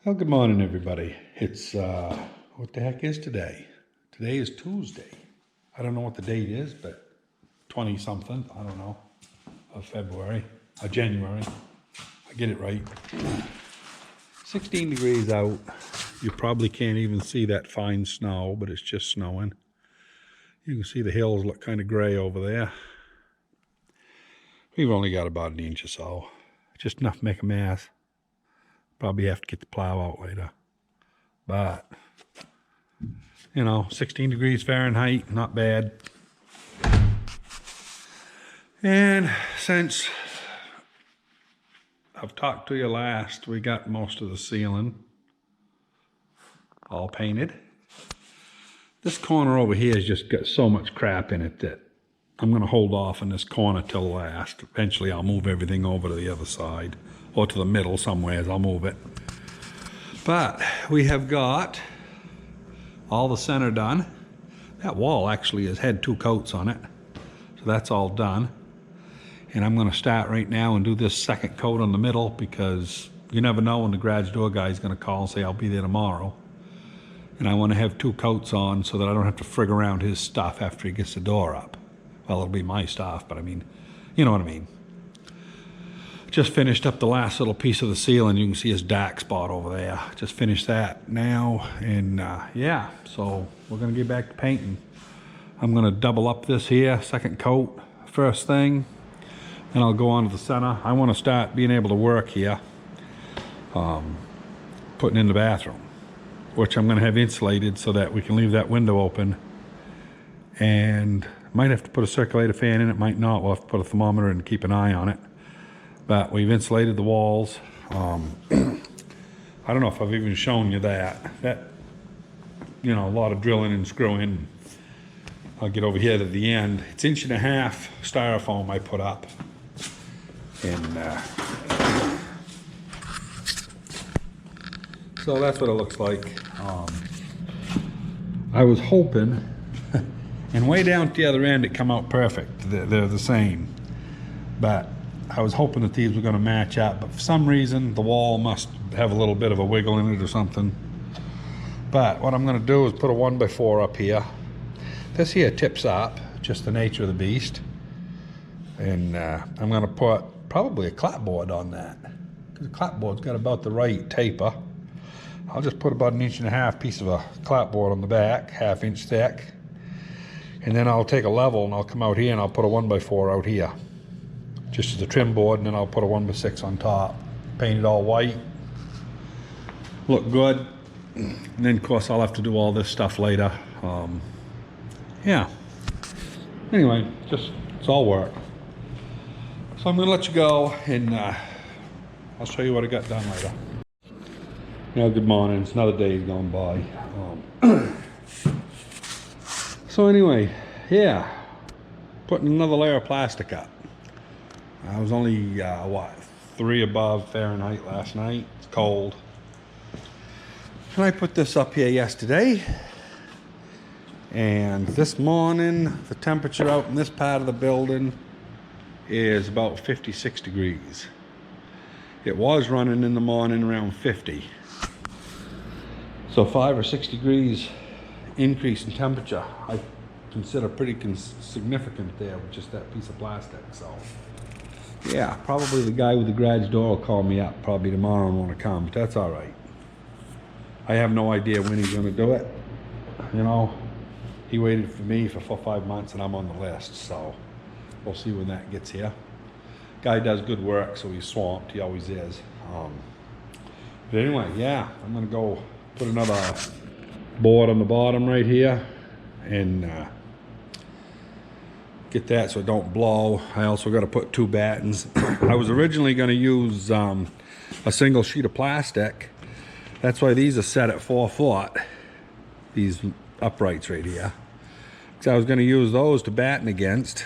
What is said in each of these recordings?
Well, good morning, everybody. It's, what the heck is today? Today is Tuesday. I don't know what the date is, but 20-something, I don't know, of February, January. I get it right. 16 degrees out. You probably can't even see that fine snow, but it's just snowing. You can see the hills look kind of gray over there. We've only got about an inch or so. Just enough to make a mess. Probably have to get the plow out later. But, 16 degrees Fahrenheit, not bad. And since I've talked to you last, we got most of the ceiling all painted. This corner over here has just got so much crap in it that I'm going to hold off on this corner till last. Eventually I'll move everything over to the other side, or to the middle somewhere. I'll move it. But we have got all the center done. That wall actually has had 2 coats on it, so that's all done. And I'm going to start right now and do this second coat on the middle, because you never know when the garage door guy is going to call and say I'll be there tomorrow. And I want to have 2 coats on so that I don't have to frig around his stuff after he gets the door up. Well, it'll be my stuff, but I mean, you know what I mean. Just finished up the last little piece of the ceiling. You can see his dark spot over there. Just finished that now, and yeah, so we're gonna get back to painting. I'm gonna double up this here, second coat, first thing, then I'll go on to the center. I wanna start being able to work here, putting in the bathroom, which I'm gonna have insulated so that we can leave that window open. And might have to put a circulator fan in it, might not. We'll have to put a thermometer and keep an eye on it. But we've insulated the walls. I don't know if I've even shown you that. A lot of drilling and screwing. I'll get over here to the end. It's 1.5 inch styrofoam I put up. And so that's what it looks like. I was hoping, and way down at the other end it come out perfect. They're the same. But I was hoping that these were going to match up, but for some reason the wall must have a little bit of a wiggle in it or something. But what I'm going to do is put a 1x4 up here. This here tips up, just the nature of the beast. And I'm going to put probably a clapboard on that, because the clapboard's got about the right taper. I'll just put about 1.5 inch piece of a clapboard on the back, 1/2 inch thick. And then I'll take a level and I'll come out here and I'll put a 1x4 out here, just as a trim board, and then I'll put a 1x6 on top. Paint it all white. Look good. And then, of course, I'll have to do all this stuff later. Yeah. Anyway, it's all work. So I'm going to let you go, and I'll show you what I got done later. Good morning. It's another day gone by. So anyway, yeah. Putting another layer of plastic up. I was only, 3 above Fahrenheit last night. It's cold. And I put this up here yesterday. And this morning, the temperature out in this part of the building is about 56 degrees. It was running in the morning around 50. So 5 or 6 degrees increase in temperature, I consider pretty significant there with just that piece of plastic. So yeah, probably the guy with the garage door will call me up probably tomorrow and want to come, but that's all right. I have no idea when he's going to do it. He waited for me for 4 or 5 months and I'm on the list, so we'll see when that gets here. Guy does good work, so he's swamped. He always is. But anyway, yeah, I'm going to go put another board on the bottom right here and get that so it don't blow. I also got to put 2 battens. I was originally going to use a single sheet of plastic. That's why these are set at 4 foot, these uprights right here. So I was going to use those to batten against.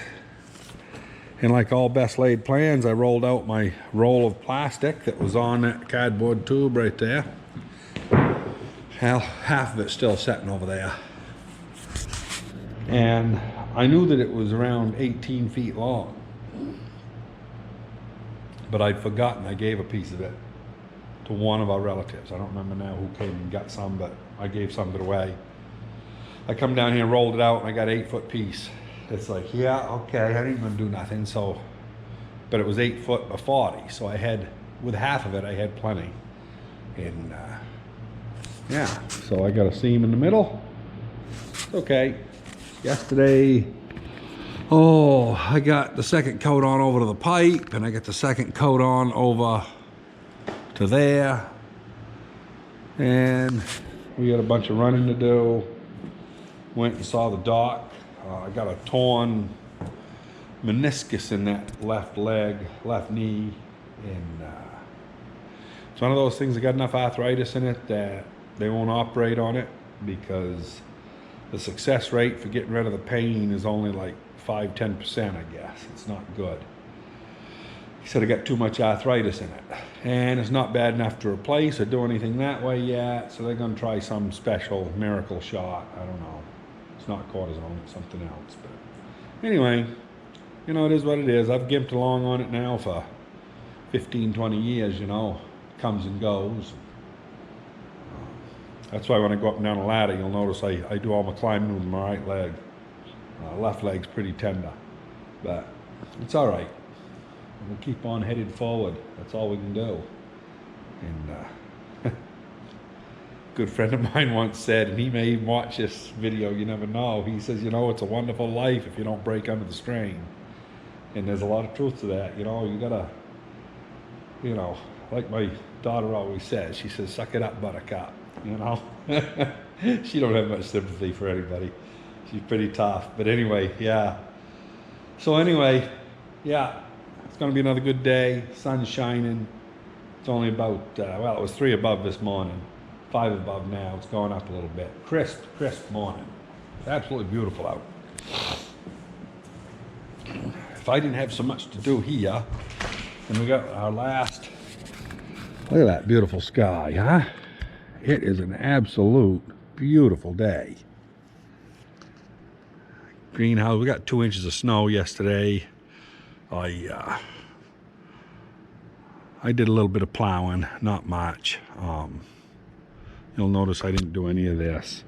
And like all best laid plans, I rolled out my roll of plastic that was on that cardboard tube right there. Well, half of it's still sitting over there. And I knew that it was around 18 feet long. But I'd forgotten I gave a piece of it to one of our relatives. I don't remember now who came and got some, but I gave some to away. I come down here and rolled it out, and I got an 8-foot piece. It's like, yeah, okay, I didn't even do nothing, so, but it was 8 foot by 40, so I had, with half of it, I had plenty. And yeah, so I got a seam in the middle. It's okay. Yesterday, oh, I got the second coat on over to the pipe, and I got the second coat on over to there. And we got a bunch of running to do. Went and saw the doc. I got a torn meniscus in that left leg, left knee, and it's one of those things that got enough arthritis in it that they won't operate on it, because the success rate for getting rid of the pain is only like 5–10%, I guess. It's not good. He said I got too much arthritis in it, and it's not bad enough to replace or do anything that way yet, so they're going to try some special miracle shot. I don't know. It's not cortisone, it's something else. But anyway, you know, it is what it is. I've gimped along on it now for 15–20 years, you know. Comes and goes. That's why when I go up and down a ladder, you'll notice I do all my climbing with my right leg. Left leg's pretty tender, but it's all right. We'll keep on headed forward. That's all we can do. And good friend of mine once said, and he may even watch this video, you never know. He says, you know, it's a wonderful life if you don't break under the strain. And there's a lot of truth to that. You know, you gotta, you know, like my daughter always says, she says, suck it up, buttercup. You know, she don't have much sympathy for anybody. She's pretty tough. But anyway, yeah. So anyway, yeah, it's going to be another good day. Sun's shining. It's only about, well, it was 3 above this morning. 5 above now. It's going up a little bit. Crisp morning. It's absolutely beautiful out. If I didn't have so much to do here, and we got our last, look at that beautiful sky, huh? It is an absolute beautiful day. Greenhouse, we got 2 inches of snow yesterday. I did a little bit of plowing, not much. You'll notice I didn't do any of this.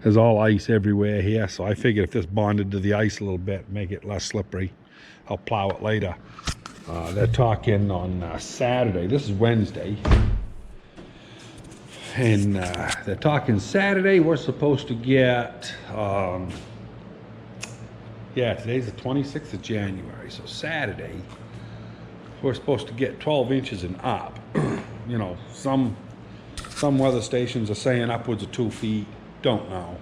There's all ice everywhere here, so I figured if this bonded to the ice a little bit, make it less slippery, I'll plow it later. They're talking on Saturday. This is Wednesday. And they're talking Saturday. We're supposed to get, yeah, today's the 26th of January. So Saturday, we're supposed to get 12 inches and up. You know, some weather stations are saying upwards of 2 feet. Don't know.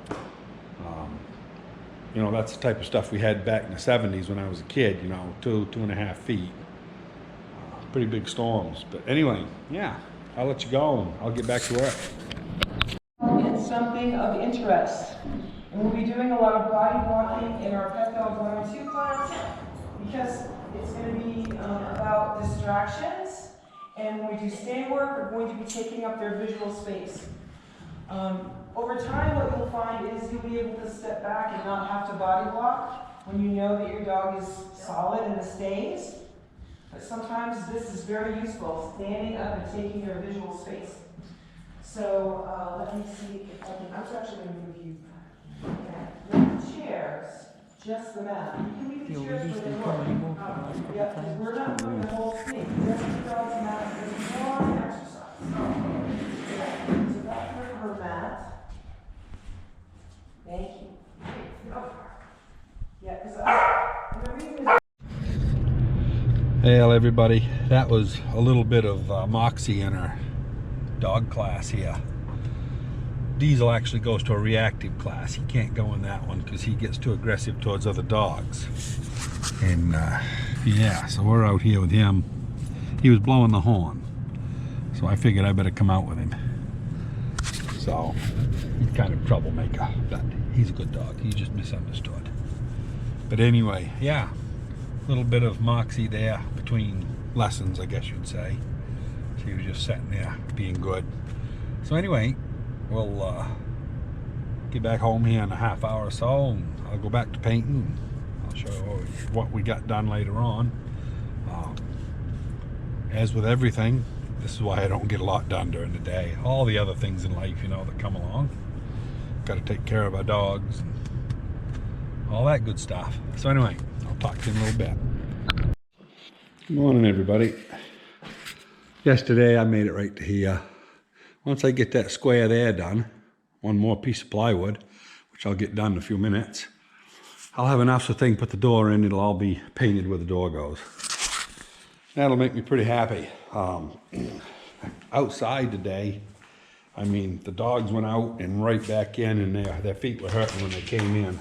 You know, that's the type of stuff we had back in the 70s when I was a kid, you know, 2.5 feet. Pretty big storms. But anyway, yeah, I'll let you go and I'll get back to work. It's something of interest. And we'll be doing a lot of body walking in our Pet Dog 1 and 2 class, because it's going to be about distractions. And when we do stand work, we're going to be taking up their visual space. Over time, what you'll find is you'll be able to step back and not have to body walk when you know that your dog is solid and stays. But sometimes this is very useful, standing up and taking their visual space. So let me see if I can, I'm actually going to move you back. The chairs, just the mat. You can leave the chairs where they are. Yeah, because we're not doing the whole thing. Just the dog's mat is one exercise. Yeah. So that's her mat. Thank you. Yeah, because the reason is. Hey everybody, that was a little bit of Moxie in our dog class here. Diesel actually goes to a reactive class. He can't go in that one because he gets too aggressive towards other dogs. And yeah, so we're out here with him. He was blowing the horn, so I figured I better come out with him. So he's kind of a troublemaker, but he's a good dog. He's just misunderstood. But anyway, yeah, a little bit of Moxie there between lessons, I guess you'd say. So he was just sitting there being good. So anyway, we'll get back home here in a half hour or so, and I'll go back to painting. I'll show you what we got done later on. As with everything, this is why I don't get a lot done during the day. All the other things in life, you know, that come along. Got to take care of our dogs and all that good stuff. So anyway, I'll talk to you in a little bit. Good morning, everybody. Yesterday I made it right to here. Once I get that square there done, one more piece of plywood, which I'll get done in a few minutes, I'll have enough so thing put the door in. It'll all be painted where the door goes. That'll make me pretty happy. Outside today, I mean, the dogs went out and right back in, and their feet were hurting when they came in.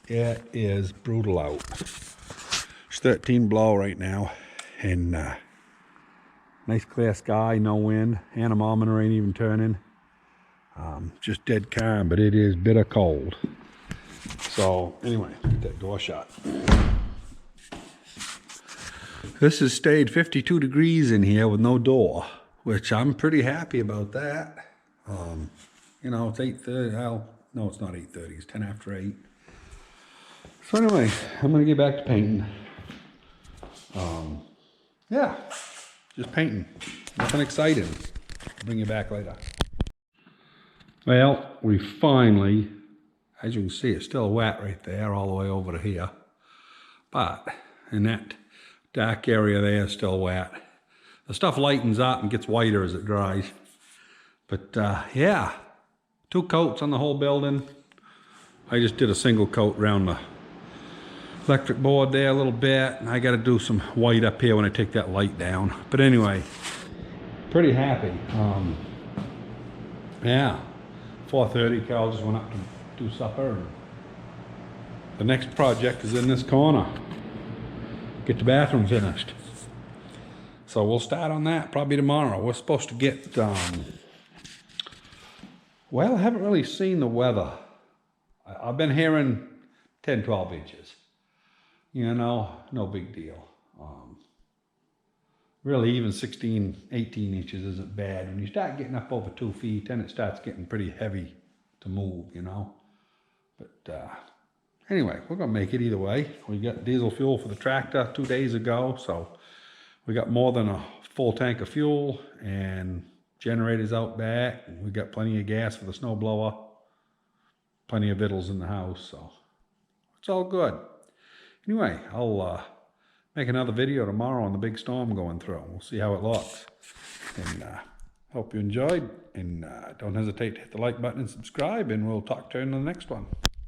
It is brutal out. It's 13 below right now, and nice clear sky, no wind. Anemometer ain't even turning. Just dead calm, but it is bitter cold. So anyway, get that door shut. This has stayed 52 degrees in here with no door, which I'm pretty happy about that. You know, it's 8:30. Well, no, it's not 8:30. It's 10 after 8. So anyway, I'm gonna get back to painting. Yeah, just painting. Nothing exciting. I'll bring you back later. Well, we finally, as you can see, it's still wet right there all the way over to here. But in that dark area there is still wet. The stuff lightens up and gets whiter as it dries. But yeah, 2 coats on the whole building. I just did a single coat around the electric board there a little bit, and I got to do some white up here when I take that light down. But anyway, pretty happy. Yeah, 4:30, Carol just went up to do supper. And the next project is in this corner. Get the bathroom finished. So we'll start on that probably tomorrow. We're supposed to get, well, I haven't really seen the weather. I've been hearing 10, 12 inches. You know, no big deal. Really, even 16, 18 inches isn't bad. When you start getting up over 2 feet, then it starts getting pretty heavy to move, you know. But anyway, we're gonna make it either way. We got diesel fuel for the tractor 2 days ago, so we got more than a full tank of fuel, and generators out back. We got plenty of gas for the snow blower, plenty of victuals in the house, so it's all good. Anyway, I'll make another video tomorrow on the big storm going through. We'll see how it looks. And hope you enjoyed. And don't hesitate to hit the like button and subscribe, and we'll talk to you in the next one.